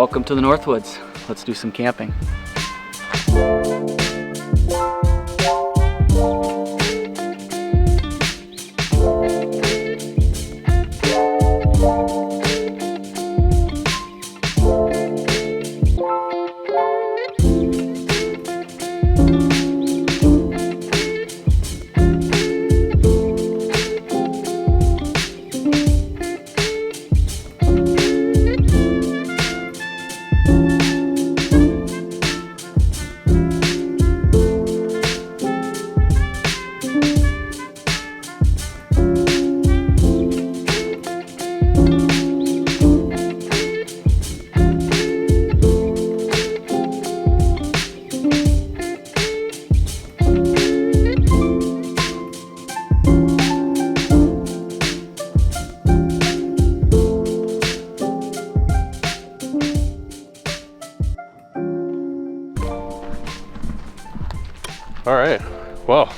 Welcome to the Northwoods. Let's do some camping. All right, well,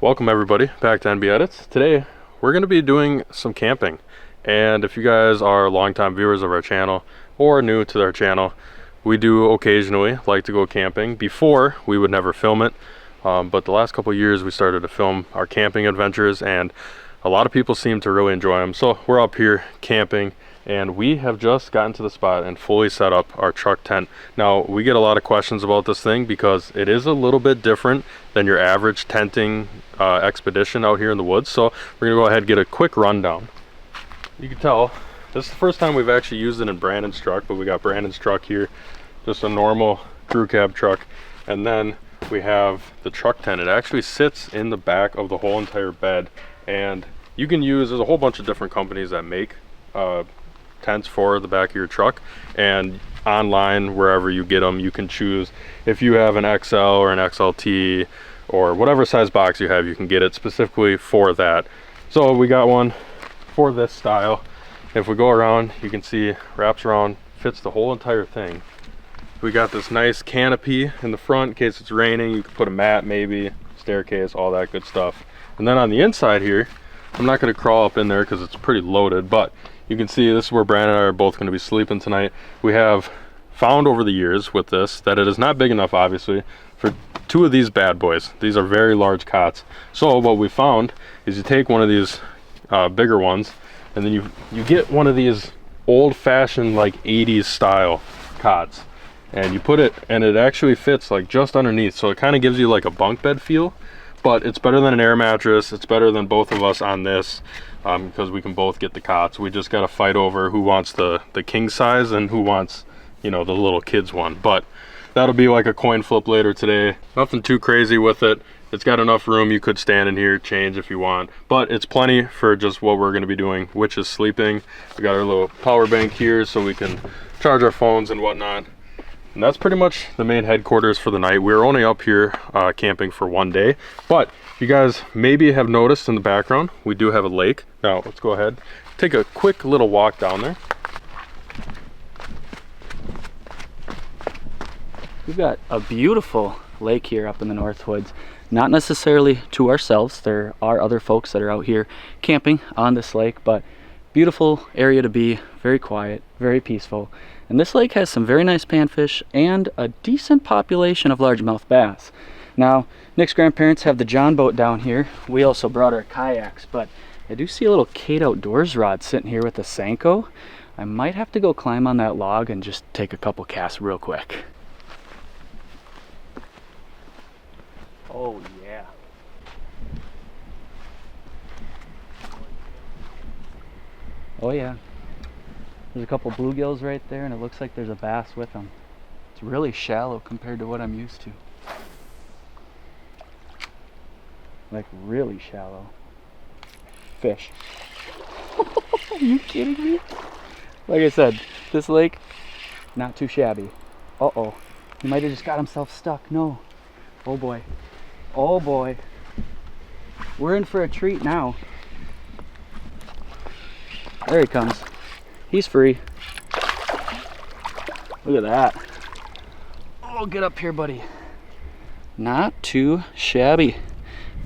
welcome everybody back to NB Edits. Today we're going to be doing some camping, and if you guys are longtime viewers of our channel or new to our channel, we do occasionally like to go camping. Before, we would never film it, but the last couple years we started to film our camping adventures, and a lot of people seem to really enjoy them. So we're up here camping, and we have just gotten to the spot and fully set up our truck tent. Now, we get a lot of questions about this thing because it is a little bit different than your average tenting expedition out here in the woods. So we're gonna go ahead and get a quick rundown. You can tell this is the first time we've actually used it in Brandon's truck, but we got Brandon's truck here, just a normal crew cab truck. And then we have the truck tent. It actually sits in the back of the whole entire bed, and you can use, there's a whole bunch of different companies that make tents for the back of your truck, and online wherever you get them you can choose if you have an XL or an XLT or whatever size box you have, you can get it specifically for that. So we got one for this style. If we go around, you can see wraps around, fits the whole entire thing. We got this nice canopy in the front in case it's raining. You can put a mat, maybe staircase, all that good stuff. And then on the inside here, I'm not going to crawl up in there because it's pretty loaded, but you can see this is where Brandon and I are both going to be sleeping tonight. We have found over the years with this that it is not big enough, obviously, for two of these bad boys. These are very large cots. So what we found is you take one of these bigger ones, and then you get one of these old-fashioned like 80s style cots, and you put it, and it actually fits like just underneath. So it kind of gives you like a bunk bed feel, but it's better than an air mattress. It's better than both of us on this. Because we can both get the cots. We just got to fight over who wants the king size and who wants, you know, the little kids one. But that'll be like a coin flip later today. Nothing too crazy with it. It's got enough room. You could stand in here, change if you want, but it's plenty for just what we're going to be doing, which is sleeping. We got our little power bank here so we can charge our phones and whatnot. And that's pretty much the main headquarters for the night. We're only up here camping for one day, but you guys maybe have noticed in the background, we do have a lake. Now let's go ahead, take a quick little walk down there. We've got a beautiful lake here up in the Northwoods. Not necessarily to ourselves. There are other folks that are out here camping on this lake, but beautiful area to be, very quiet, very peaceful. And this lake has some very nice panfish and a decent population of largemouth bass. Now, Nick's grandparents have the John boat down here. We also brought our kayaks, but I do see a little Kate Outdoors rod sitting here with a Senko. I might have to go climb on that log and just take a couple casts real quick. Oh yeah. Oh yeah. There's a couple bluegills right there, and it looks like there's a bass with them. It's really shallow compared to what I'm used to. Like really shallow. Fish. Are you kidding me? Like I said, this lake, not too shabby. Uh-oh. He might have just got himself stuck. No. Oh boy. Oh boy. We're in for a treat now. There he comes. He's free. Look at that. Oh, get up here, buddy. Not too shabby.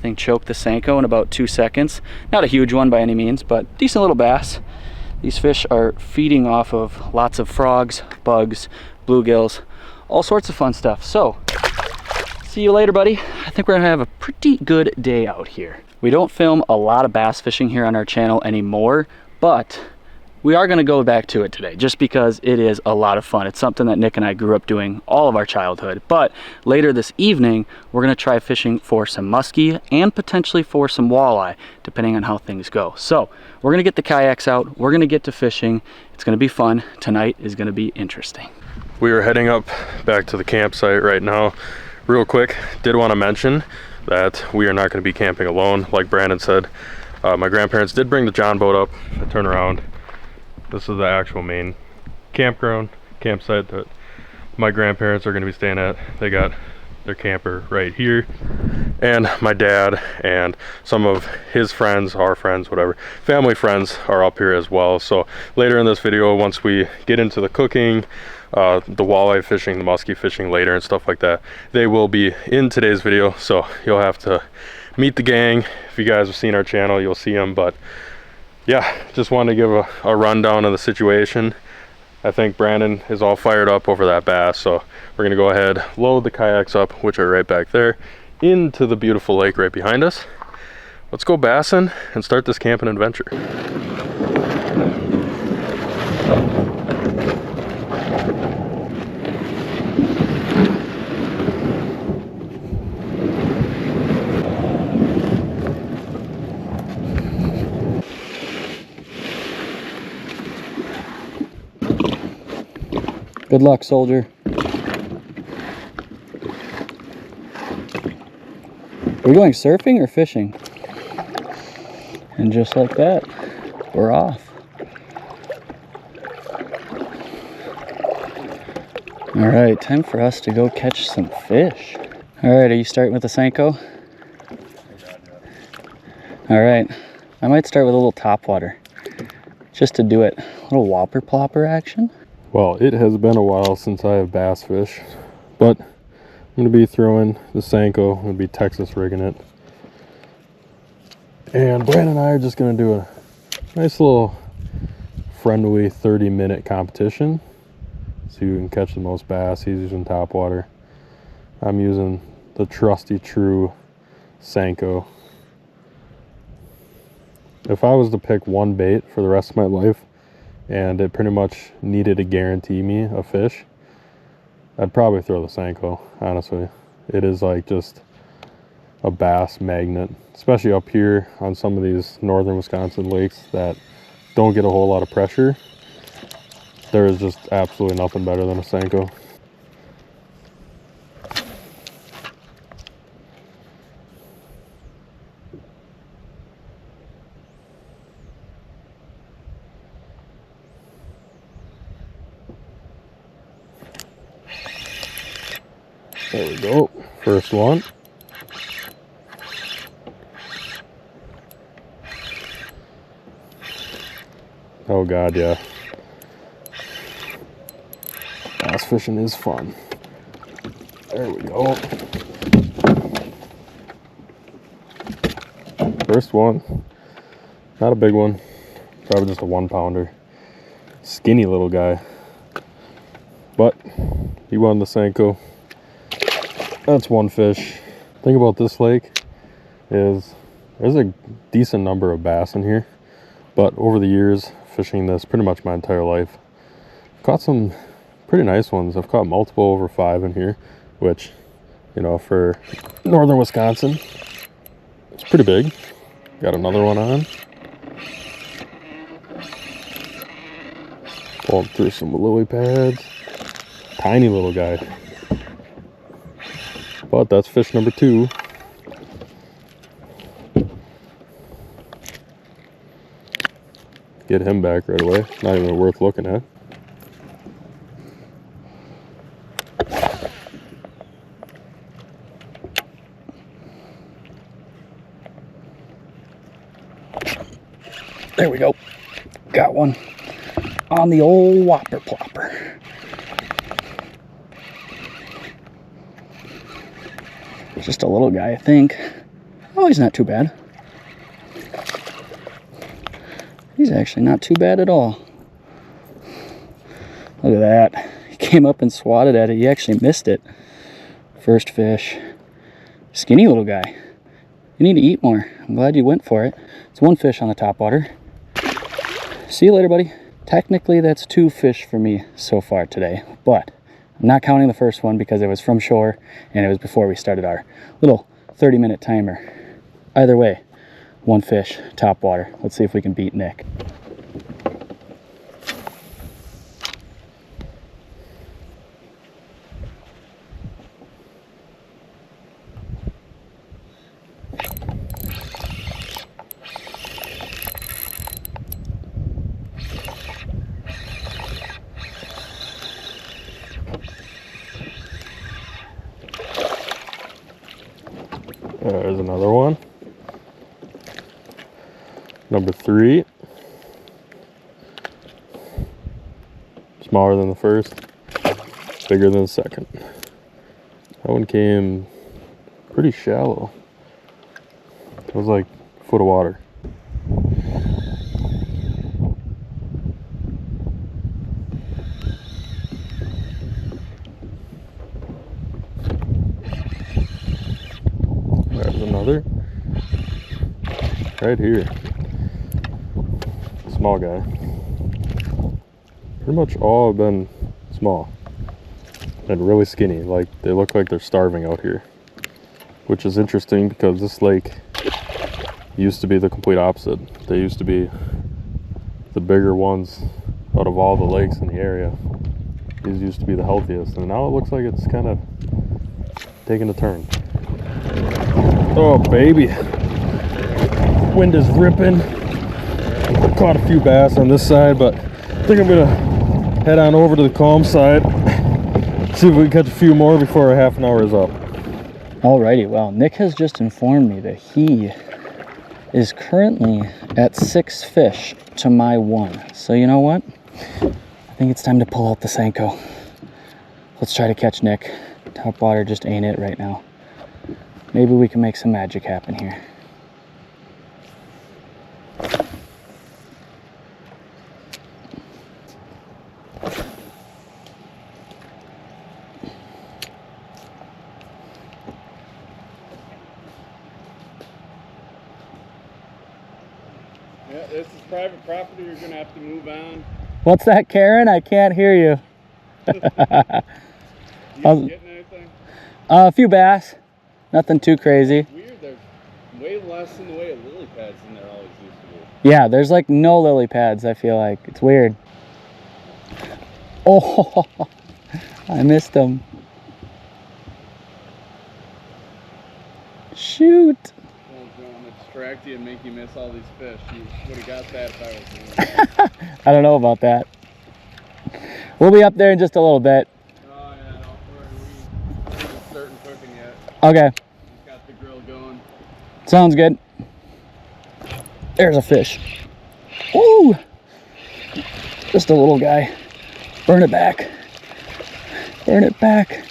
Thing choked the Senko in about 2 seconds. Not a huge one by any means, but decent little bass. These fish are feeding off of lots of frogs, bugs, bluegills, all sorts of fun stuff. So, see you later, buddy. I think we're gonna have a pretty good day out here. We don't film a lot of bass fishing here on our channel anymore, but we are gonna go back to it today just because it is a lot of fun. It's something that Nick and I grew up doing all of our childhood. But later this evening, we're gonna try fishing for some muskie and potentially for some walleye, depending on how things go. So we're gonna get the kayaks out. We're gonna get to fishing. It's gonna be fun. Tonight is gonna be interesting. We are heading up back to the campsite right now. Real quick, did want to mention that we are not going to be camping alone. Like Brandon said, my grandparents did bring the John boat up. I turn around. This is the actual main campsite that my grandparents are going to be staying at. They got their camper right here. And my dad and some of his friends, our friends, whatever, family friends are up here as well. So later in this video, once we get into the cooking, the walleye fishing, the muskie fishing later and stuff like that, they will be in today's video. So you'll have to meet the gang. If you guys have seen our channel, you'll see them. But yeah, just wanted to give a rundown of the situation. I think Brandon is all fired up over that bass. So we're gonna go ahead, load the kayaks up, which are right back there, into the beautiful lake right behind us. Let's go bassing and start this camping adventure. Good luck, soldier. Are we going surfing or fishing? And just like that, we're off. All right, time for us to go catch some fish. All right, are you starting with the Senko? All right, I might start with a little topwater, just to do it. A little whopper plopper action. Well, it has been a while since I have bass fished, but I'm going to be throwing the Senko. I'm going to be Texas rigging it. And Brandon and I are just going to do a nice little friendly 30-minute competition. See who can catch the most bass. He's using topwater. I'm using the trusty true Senko. If I was to pick one bait for the rest of my life, and it pretty much needed to guarantee me a fish, I'd probably throw the Senko, honestly. It is like just a bass magnet, especially up here on some of these northern Wisconsin lakes that don't get a whole lot of pressure. There is just absolutely nothing better than a Senko. There we go, first one. Oh God, yeah. Bass fishing is fun. There we go. First one. Not a big one. Probably just a 1-pounder. Skinny little guy. But he won the Senko. That's one fish. Thing about this lake is there's a decent number of bass in here, but over the years fishing this pretty much my entire life, I've caught some pretty nice ones. I've caught multiple over 5 in here, which, you know, for northern Wisconsin, it's pretty big. Got another one on. Pulling through some lily pads. Tiny little guy. But that's fish number 2. Get him back right away. Not even worth looking at. There we go. Got one on the old whopper plopper. Just a little guy, I think. Oh, he's not too bad. He's actually not too bad at all. Look at that. He came up and swatted at it. He actually missed it. First fish. Skinny little guy. You need to eat more. I'm glad you went for it. It's one fish on the top water. See you later, buddy. Technically, that's 2 fish for me so far today, but I'm not counting the first one because it was from shore and it was before we started our little 30-minute timer. Either way, 1 fish, top water. Let's see if we can beat Nick. There's another one. Number 3. Smaller than the first, bigger than the second. That one came pretty shallow. It was like a foot of water. There's another. Right here. Small guy. Pretty much all have been small. And really skinny. Like, they look like they're starving out here. Which is interesting because this lake used to be the complete opposite. They used to be the bigger ones out of all the lakes in the area. These used to be the healthiest. And now it looks like it's kind of taking a turn. Oh, baby. Wind is ripping. Caught a few bass on this side, but I think I'm gonna head on over to the calm side, see if we can catch a few more before our half an hour is up. Alrighty, well, Nick has just informed me that he is currently at 6 fish to my 1. So you know what? I think it's time to pull out the Senko. Let's try to catch Nick. Top water just ain't it right now. Maybe we can make some magic happen here. Yeah, this is private property. You're gonna have to move on. What's that, Karen? I can't hear you. You getting anything? A few bass. Nothing too crazy. Weird. There's way less in the way of lily pads than there always used to be. Yeah, there's like no lily pads, I feel like. It's weird. Oh, I missed them. Shoot. Don't distract you and make you miss all these fish. You would have got that if I was doing it. I don't know about that. We'll be up there in just a little bit. Oh yeah, don't worry. We haven't started cooking yet. Okay, Just got the grill going. sounds good. There's a fish. Ooh, just a little guy. Burn it back. Burn it back.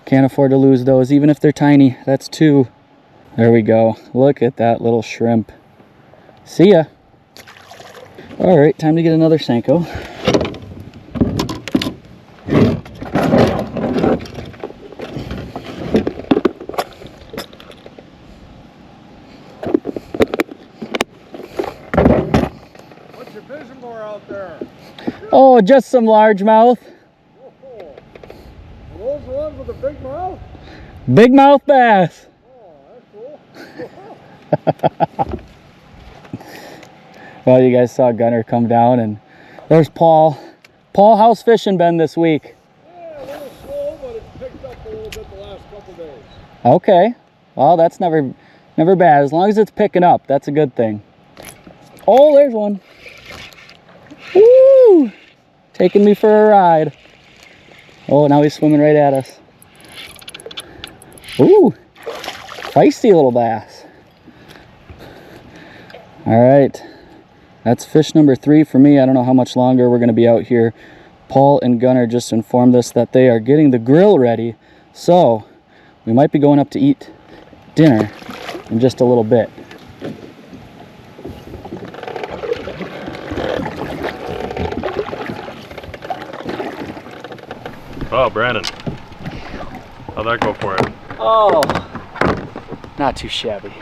Can't afford to lose those, even if they're tiny. That's 2. There we go. Look at that little shrimp. See ya. All right, time to get another Senko. What's your fishing for out there? Oh, just some largemouth. Oh, are those the ones with the big mouth? Big mouth bass. Oh, that's cool. Well, you guys saw Gunner come down, and there's Paul. Paul, how's fishing been this week? Yeah, a little slow, but it's picked up a little bit the last couple days. Okay. Well, that's never bad. As long as it's picking up, that's a good thing. Oh, there's one. Woo! Taking me for a ride. Oh, now he's swimming right at us. Ooh, feisty little bass. All right, that's fish number 3 for me. I don't know how much longer we're gonna be out here. Paul and Gunnar just informed us that they are getting the grill ready, so we might be going up to eat dinner in just a little bit. Well, Brandon, how'd that go for you? Oh, not too shabby.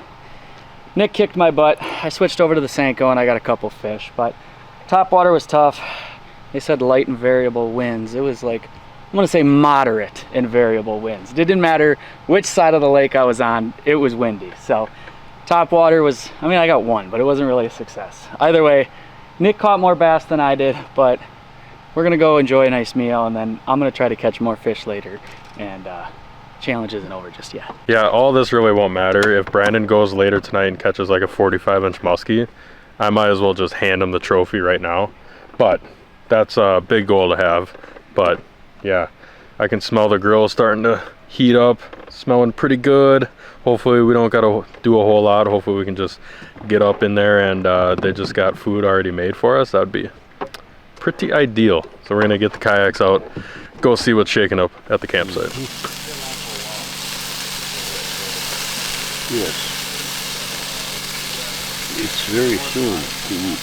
Nick kicked my butt. I switched over to the Senko and I got a couple fish, but top water was tough. They said light and variable winds. It was like, I'm gonna say moderate and variable winds. It didn't matter which side of the lake I was on, it was windy. So top water was, I mean, I got one, but it wasn't really a success. Either way, Nick caught more bass than I did, but we're gonna go enjoy a nice meal and then I'm gonna try to catch more fish later, and challenge isn't over just yet. Yeah, all this really won't matter. If Brandon goes later tonight and catches like a 45-inch muskie, I might as well just hand him the trophy right now. But that's a big goal to have. But yeah, I can smell the grill starting to heat up, smelling pretty good. Hopefully we don't gotta do a whole lot. Hopefully we can just get up in there and they just got food already made for us. That'd be pretty ideal. So we're gonna get the kayaks out, go see what's shaking up at the campsite. Yes. It's very soon to eat.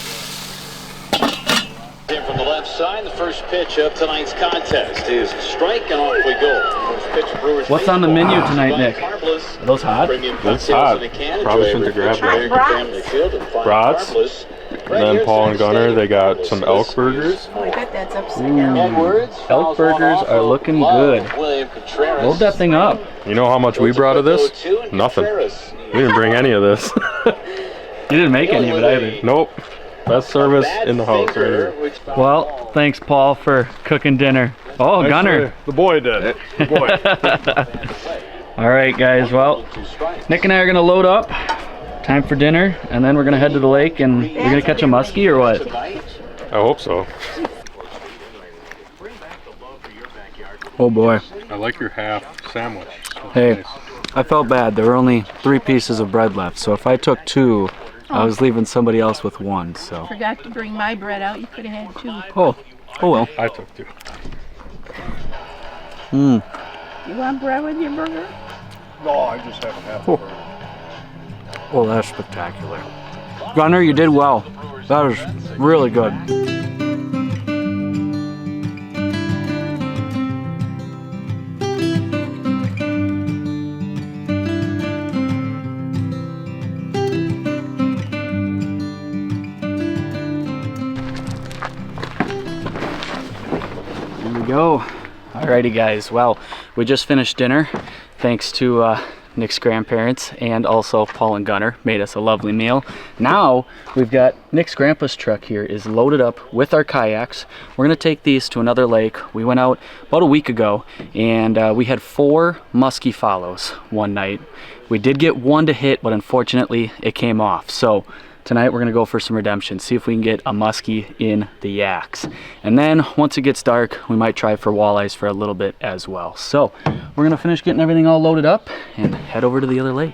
In from the left side, the first pitch of tonight's contest is strike, and off we go. First pitch, Brewers. What's on the menu tonight, Nick? Are those hot? That's hot. Probably shouldn't have grabbed that. Brats. And then Paul and Gunner, they got some elk burgers. Oh, I bet that's upside down. Elk burgers are looking good. Load that thing up. You know how much we brought of this? Nothing. We didn't bring any of this. You didn't make any of it either. Nope. Best service in the house right here. Well, thanks Paul for cooking dinner. Oh, Gunner. The boy did it. The boy. All right, guys. Well, Nick and I are gonna load up. Time for dinner, and then we're gonna head to the lake, and we're gonna catch a muskie or what? I hope so. Oh boy. I like your half sandwich. Hey, Nice. I felt bad. There were only 3 pieces of bread left, so if I took 2, I was leaving somebody else with 1. So. Forgot to bring my bread out. You could have had 2. Oh well. I took 2. You want bread with your burger? No, I just haven't had the burger. Oh, that's spectacular. Gunner, you did well. That was really good. Here we go. Alrighty guys, well, we just finished dinner thanks to Nick's grandparents and also Paul and Gunner made us a lovely meal. Now we've got Nick's grandpa's truck here is loaded up with our kayaks. We're gonna take these to another lake. We went out about a week ago and we had 4 muskie follows one night. We did get 1 to hit, but unfortunately it came off. So tonight we're gonna go for some redemption, see if we can get a muskie in the yaks. And then once it gets dark, we might try for walleyes for a little bit as well. So we're gonna finish getting everything all loaded up and head over to the other lake.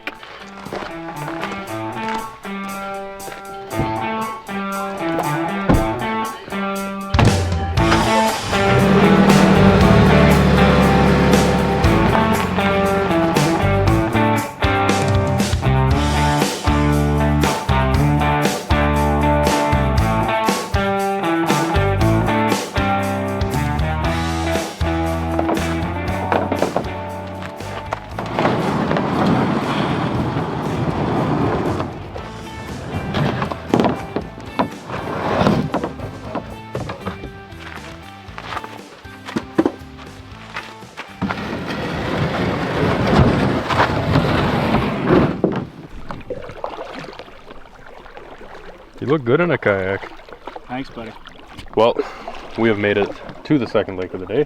You look good in a kayak. Thanks, buddy. Well, we have made it to the second lake of the day,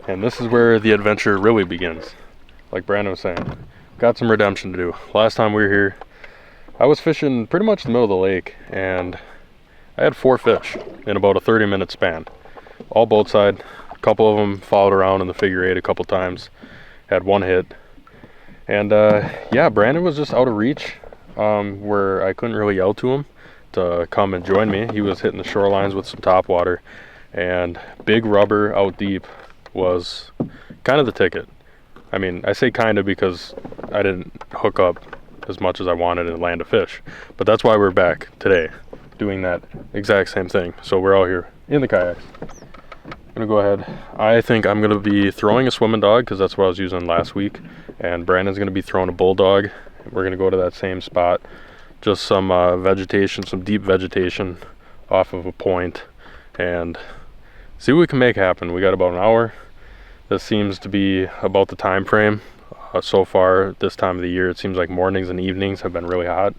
and this is where the adventure really begins. Like Brandon was saying, got some redemption to do. Last time we were here, I was fishing pretty much in the middle of the lake, and I had 4 fish in about a 30-minute span, all boat side. A couple of them followed around in the figure 8 a couple times, had 1 hit, and yeah, Brandon was just out of reach, where I couldn't really yell to him to come and join me. He was hitting the shorelines with some top water, and big rubber out deep was kind of the ticket. I mean, I say kind of because I didn't hook up as much as I wanted and land a fish, but that's why we're back today doing that exact same thing. So we're out here in the kayaks, and gonna go ahead. I think I'm gonna be throwing a swimming dog because that's what I was using last week, and Brandon's gonna be throwing a bulldog. We're gonna go to that same spot, just some vegetation, some deep vegetation off of a point, and see what we can make happen. We got about an hour. This seems to be about the time frame so far this time of the year. It seems like mornings and evenings have been really hot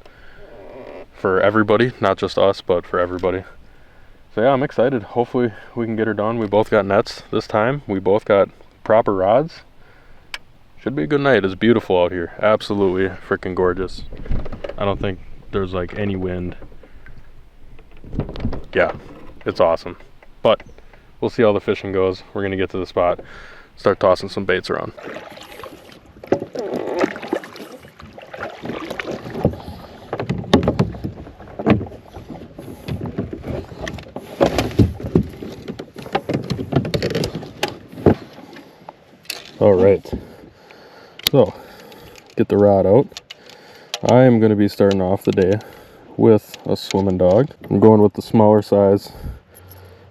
for everybody, not just us, but for everybody. So yeah, I'm excited. Hopefully we can get her done. We both got nets this time. We both got proper rods. Should be a good night. It's beautiful out here. Absolutely freaking gorgeous. I don't think there's like any wind. Yeah, it's awesome. But we'll see how the fishing goes. We're gonna get to the spot, start tossing some baits around. All right, so get the rod out. I am going to be starting off the day with a swimming dog. I'm going with the smaller size.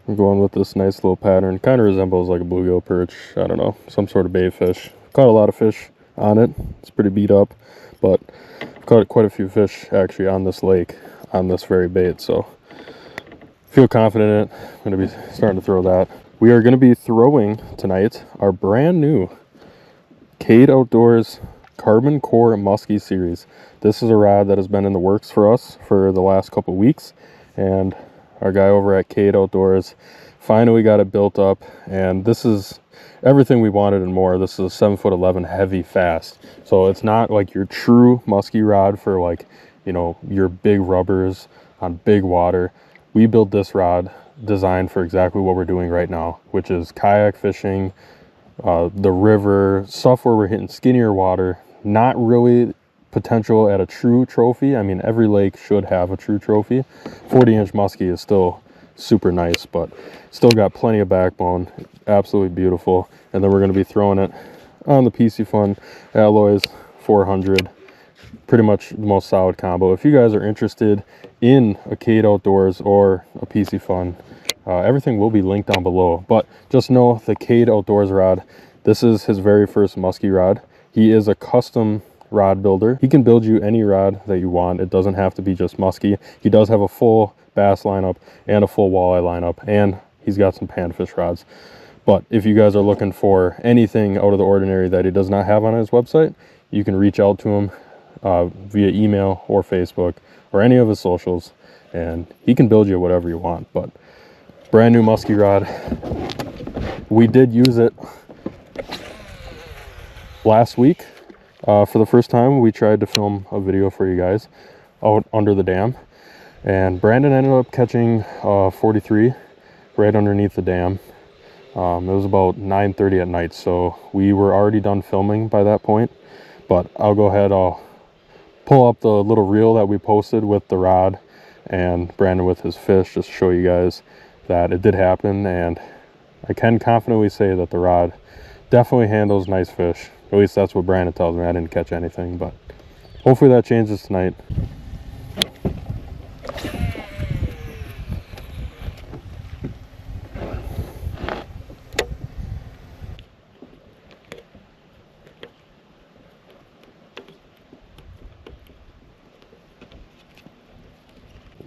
I'm going with this nice little pattern. Kind of resembles like a bluegill perch. I don't know, some sort of bait fish. Caught a lot of fish on it. It's pretty beat up, but I've caught quite a few fish actually on this lake on this very bait. So feel confident in it. I'm going to be starting to throw that. We are going to be throwing tonight our brand new Cade Outdoors Carbon Core Muskie series. This is a rod that has been in the works for us for the last couple weeks, and our guy over at Cade Outdoors finally got it built up, and this is everything we wanted and more. This is a 7'11" heavy fast, so it's not like your true muskie rod for like, you know, your big rubbers on big water. We built this rod designed for exactly what we're doing right now, which is kayak fishing, the river, stuff where we're hitting skinnier water. Not really potential at a true trophy. I mean, every lake should have a true trophy. 40-inch muskie is still super nice, but still got plenty of backbone. Absolutely beautiful. And then we're going to be throwing it on the PC Fun Alloys 400. Pretty much the most solid combo. If you guys are interested in a Cade Outdoors or a PC Fun, everything will be linked down below. But just know the Cade Outdoors rod, this is his very first muskie rod. He is a custom rod builder. He can build you any rod that you want. It doesn't have to be just muskie. He does have a full bass lineup and a full walleye lineup, and he's got some panfish rods. But if you guys are looking for anything out of the ordinary that he does not have on his website, you can reach out to him via email or Facebook or any of his socials, and he can build you whatever you want. But brand new muskie rod. We did use it last week for the first time. We tried to film a video for you guys out under the dam, and Brandon ended up catching 43 right underneath the dam. It was about 9:30 at night, so we were already done filming by that point. But I'll go ahead, I'll pull up the little reel that we posted with the rod and Brandon with his fish, just to show you guys that it did happen. And I can confidently say that the rod definitely handles nice fish. At least that's what Brandon tells me. I didn't catch anything, but hopefully that changes tonight.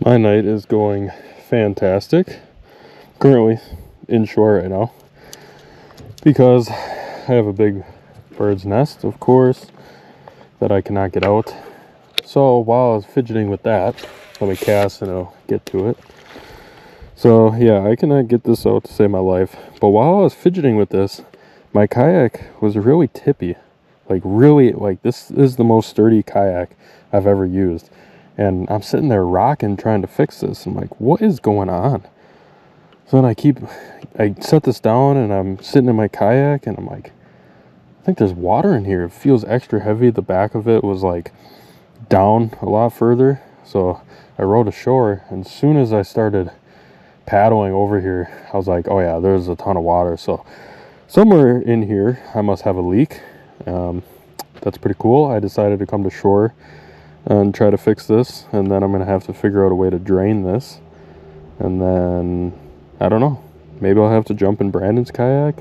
My night is going fantastic. Currently inshore right now because I have a big bird's nest, of course, that I cannot get out. So while I was fidgeting with that, let me cast and I'll get to it. So yeah, I cannot get this out to save my life. But while I was fidgeting with this, my kayak was really tippy. Like really, like this is the most sturdy kayak I've ever used. And I'm sitting there rocking, trying to fix this. I'm like, what is going on? So then I set this down and I'm sitting in my kayak and I'm like, I think there's water in here. It feels extra heavy. The back of it was like down a lot further. So I rowed ashore, and as soon as I started paddling over here, I was like, oh yeah, there's a ton of water. So somewhere in here, I must have a leak. That's pretty cool. I decided to come to shore and try to fix this, and then I'm gonna have to figure out a way to drain this, and then I don't know, maybe I'll have to jump in Brandon's kayak.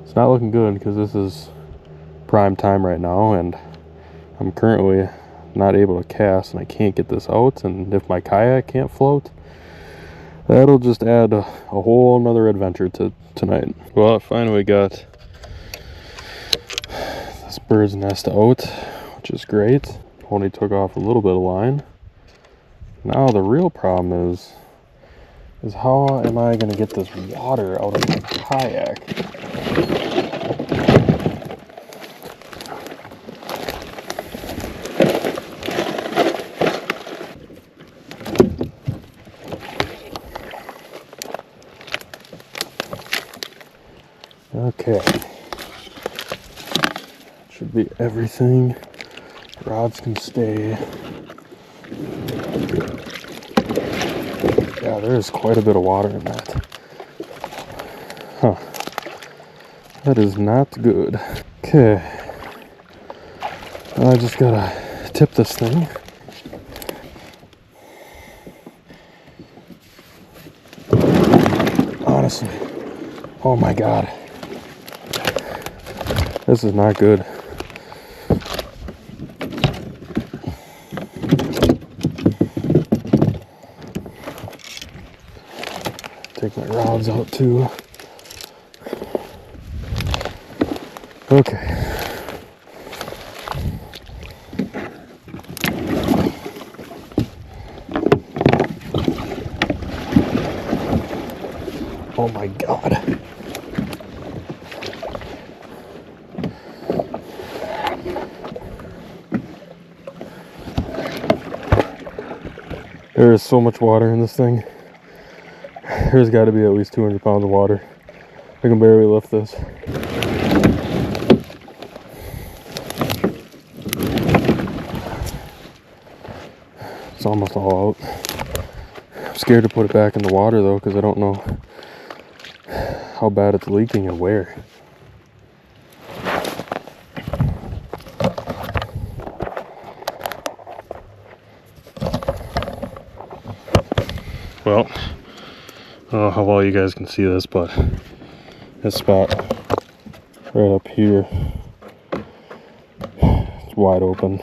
It's not looking good because this is prime time right now, and I'm currently not able to cast, and I can't get this out. And if my kayak can't float, that'll just add a whole nother adventure to tonight. Well, I finally got this bird's nest out, which is great. Only took off a little bit of line. Now the real problem is how am I gonna get this water out of my kayak? Okay, should be everything. Rods can stay. Yeah, there's quite a bit of water in that. Huh. That is not good. Okay. I just gotta tip this thing. Honestly, oh my God. This is not good. Take my rods out too. Okay. Oh my God. There is so much water in this thing. There's got to be at least 200 pounds of water. I can barely lift this. It's almost all out. I'm scared to put it back in the water though, because I don't know how bad it's leaking and where. Well, I don't know how well you guys can see this, but this spot right up here, it's wide open,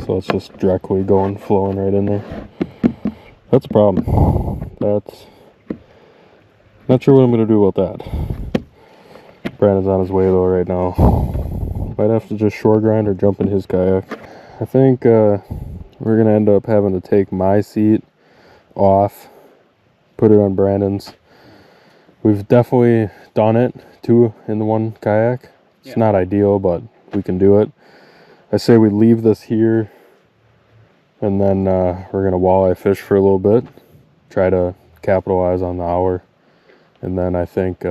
so it's just directly flowing right in there. That's a problem. That's not sure what I'm gonna do about that. Brandon's on his way though right now. Might have to just shore grind or jump in his kayak. I think we're gonna end up having to take my seat off, put it on Brandon's. We've definitely done it, 2 in the 1 kayak. It's not ideal, but we can do it. I say we leave this here, and then we're gonna walleye fish for a little bit, try to capitalize on the hour, and then I think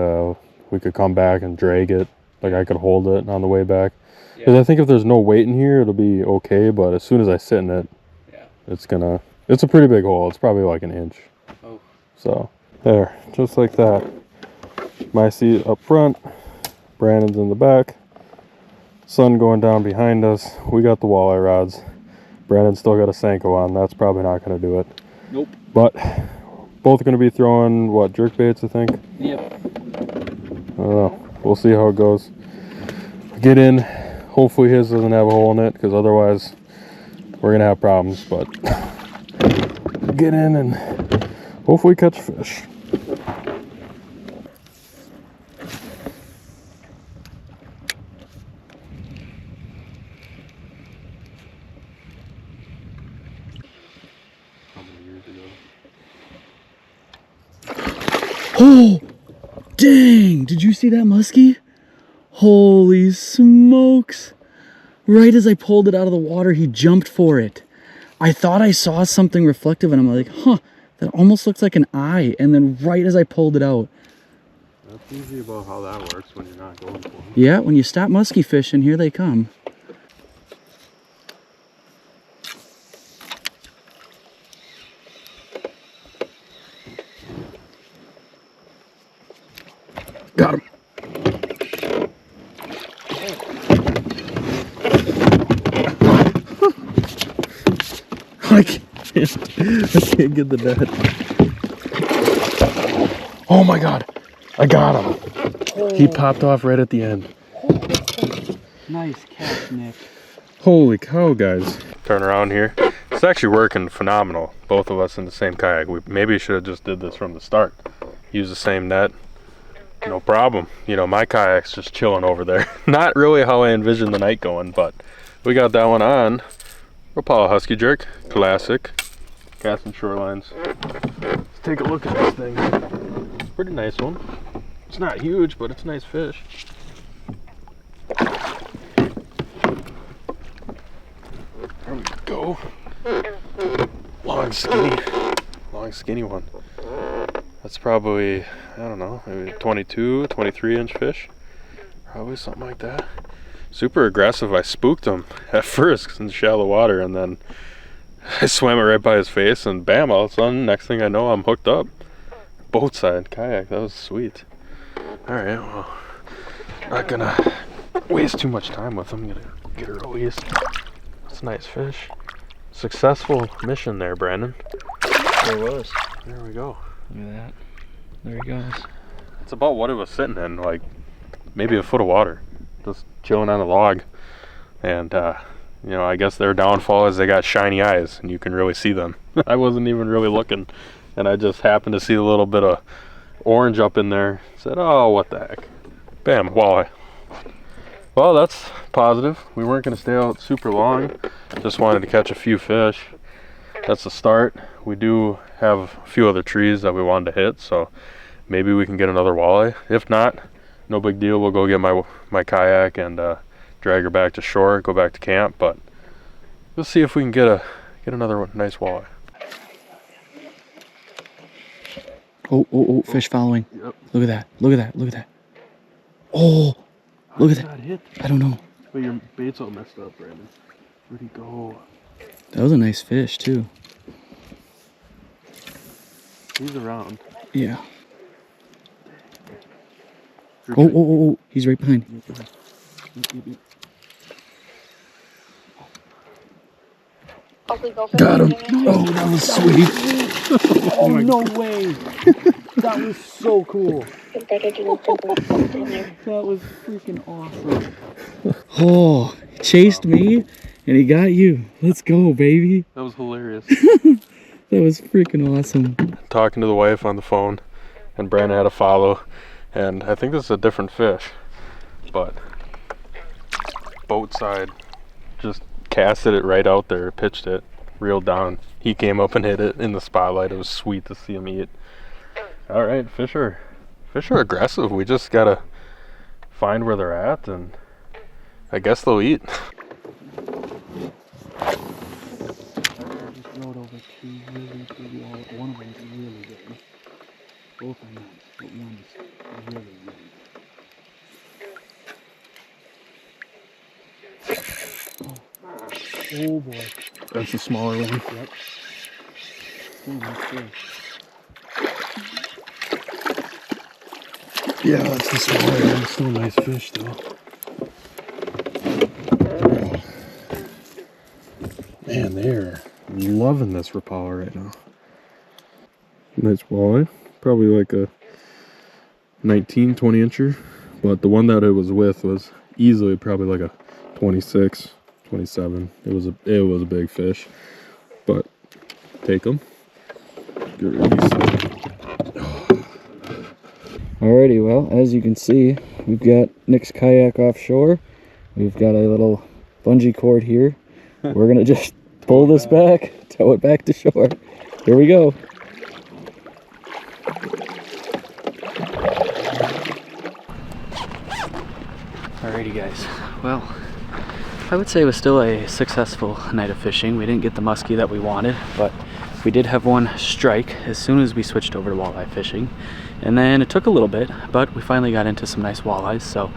we could come back and drag it. Like I could hold it on the way back. Because I think if there's no weight in here, it'll be okay, but as soon as I sit in it, it's a pretty big hole. It's probably like 1 inch. Oh. So, there, just like that. My seat up front, Brandon's in the back, sun going down behind us. We got the walleye rods. Brandon's still got a Senko on. That's probably not going to do it. Nope. But both going to be throwing, what, jerk baits, I think? Yep. I don't know. We'll see how it goes. Get in. Hopefully his doesn't have a hole in it, because otherwise we're going to have problems. But get in and hopefully catch fish. Oh, dang. Did you see that muskie? Holy smokes. Right as I pulled it out of the water, he jumped for it. I thought I saw something reflective, and I'm like, huh, that almost looks like an eye. And then right as I pulled it out. That's easy about how that works when you're not going for them. Yeah, when you stop muskie fishing, here they come. Got him. I can't get the net. Oh my God. I got him. He popped off right at the end. Nice catch, Nick. Holy cow, guys. Turn around here. It's actually working phenomenal. Both of us in the same kayak. We maybe should have just did this from the start. Use the same net. No problem. You know, my kayak's just chilling over there. Not really how I envisioned the night going, but we got that one on. Rapala Husky Jerk. Classic. Casting Shorelines. Let's take a look at this thing. Pretty nice one. It's not huge, but it's a nice fish. There we go. Long skinny one. That's probably, I don't know, maybe 22, 23 inch fish. Probably something like that. Super aggressive. I spooked him at first in shallow water, and then I swam it right by his face, and bam, all of a sudden, next thing I know, I'm hooked up. Boat side kayak. That was sweet. Alright, well, not gonna waste too much time with him. I'm gonna get her released. That's a nice fish. Successful mission there, Brandon. There was. There we go. Look at that. There he goes. It's about what it was sitting in, like maybe a foot of water, just chilling on a log. And you know, I guess their downfall is they got shiny eyes and you can really see them. I wasn't even really looking, and I just happened to see a little bit of orange up in there. Said, oh, what the heck. Bam, walleye. Well, that's positive. We weren't going to stay out super long. Just wanted to catch a few fish. That's the start. We do have a few other trees that we wanted to hit, so maybe we can get another walleye. If not, no big deal. We'll go get my kayak and drag her back to shore, go back to camp, but we'll see if we can get another nice walleye. Oh, fish following. Yep. Look at that. Oh, look at that. Got hit. I don't know. But your bait's all messed up, Brandon. Where'd he go? That was a nice fish, too. He's around. Yeah. Oh, he's right behind. Got him. Oh, that was sweet. Oh, no way. That was so cool. That was freaking awesome. Oh, he chased me and he got you. Let's go, baby. That was hilarious. That was freaking awesome. Talking to the wife on the phone, and Brandon had a follow, and I think this is a different fish, but boat side, just casted it right out there, pitched it, reeled down. He came up and hit it in the spotlight. It was sweet to see him eat. All right, fish are aggressive. We just gotta find where they're at, and I guess they'll eat. Rode over two really big, one of them's really big. Both are not, but one's really big. Oh boy. That's the smaller one. Yep. Oh, nice fish. Yeah, that's the smaller one. Still a nice fish though. Man, they're loving this Rapala right now. Nice walleye. Probably like a 19, 20 incher. But the one that it was with was easily probably like a 26, 27. It was a big fish. But take them. Good release. Alrighty, well, as you can see, we've got Nick's kayak offshore. We've got a little bungee cord here. We're gonna just pull this back, tow it back to shore. Here we go. Alrighty guys, well, I would say it was still a successful night of fishing. We didn't get the muskie that we wanted, but we did have one strike as soon as we switched over to walleye fishing. And then it took a little bit, but we finally got into some nice walleyes, so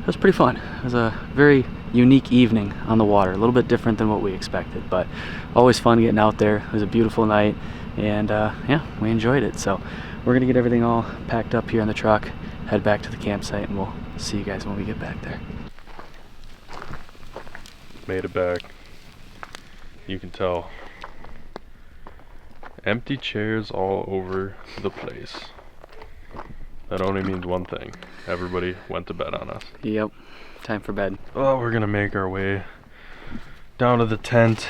it was pretty fun. It was a very unique evening on the water, a little bit different than what we expected, but always fun getting out there. It was a beautiful night, and yeah, we enjoyed it. So we're gonna get everything all packed up here in the truck, head back to the campsite, and we'll see you guys when we get back there. Made it back. You can tell. Empty chairs all over the place. that only means one thing. Everybody went to bed on us. Yep, time for bed. Oh, we're gonna make our way down to the tent.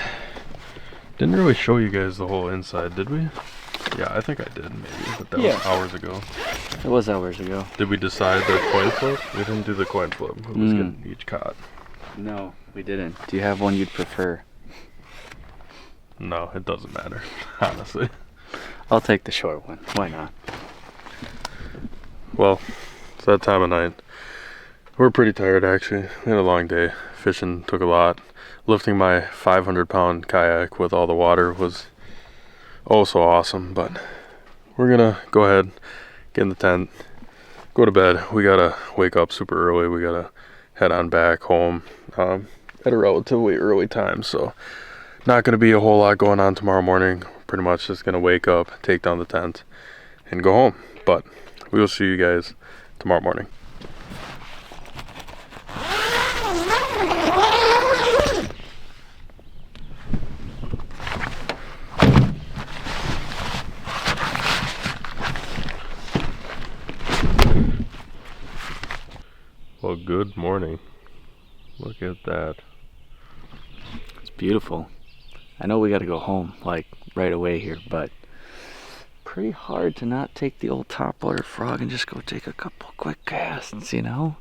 Didn't really show you guys the whole inside, did we? Yeah, I think I did maybe, but that was hours ago. It was hours ago. Did we decide the coin flip? We didn't do the coin flip. It was getting each caught. No, we didn't. Do you have one you'd prefer? No, it doesn't matter, honestly. I'll take the short one. Why not? Well, it's that time of night. We're pretty tired actually. We had a long day. Fishing took a lot. Lifting my 500-pound kayak with all the water was oh so awesome, but we're gonna go ahead, get in the tent, go to bed. We gotta wake up super early. We gotta head on back home at a relatively early time, so not gonna be a whole lot going on tomorrow morning. Pretty much just gonna wake up, take down the tent, and go home. But we will see you guys tomorrow morning. Well, good morning. Look at that. It's beautiful. I know we got to go home like right away here, but pretty hard to not take the old topwater frog and just go take a couple quick casts, you know?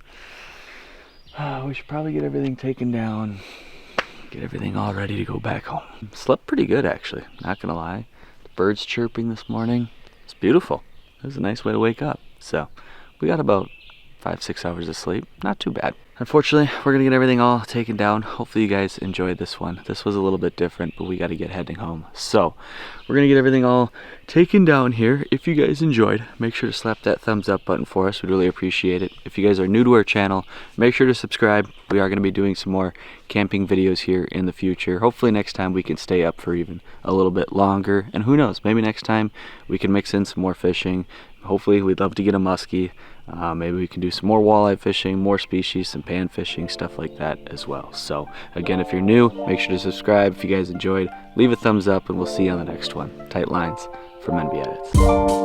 We should probably get everything taken down, get everything all ready to go back home. Slept pretty good actually, not gonna lie. The birds chirping this morning. It's beautiful. It was a nice way to wake up. So we got about 5-6 hours of sleep. Not too bad. Unfortunately, we're gonna get everything all taken down. Hopefully you guys enjoyed this one. This was a little bit different, but we gotta get heading home. So we're gonna get everything all taken down here. If you guys enjoyed, make sure to slap that thumbs up button for us. We'd really appreciate it. If you guys are new to our channel, make sure to subscribe. We are gonna be doing some more camping videos here in the future. Hopefully next time we can stay up for even a little bit longer. And who knows, maybe next time we can mix in some more fishing. Hopefully we'd love to get a muskie. Maybe we can do some more walleye fishing, more species, some pan fishing, stuff like that as well. So again, if you're new, make sure to subscribe. If you guys enjoyed, leave a thumbs up and we'll see you on the next one. Tight lines from NB Edits.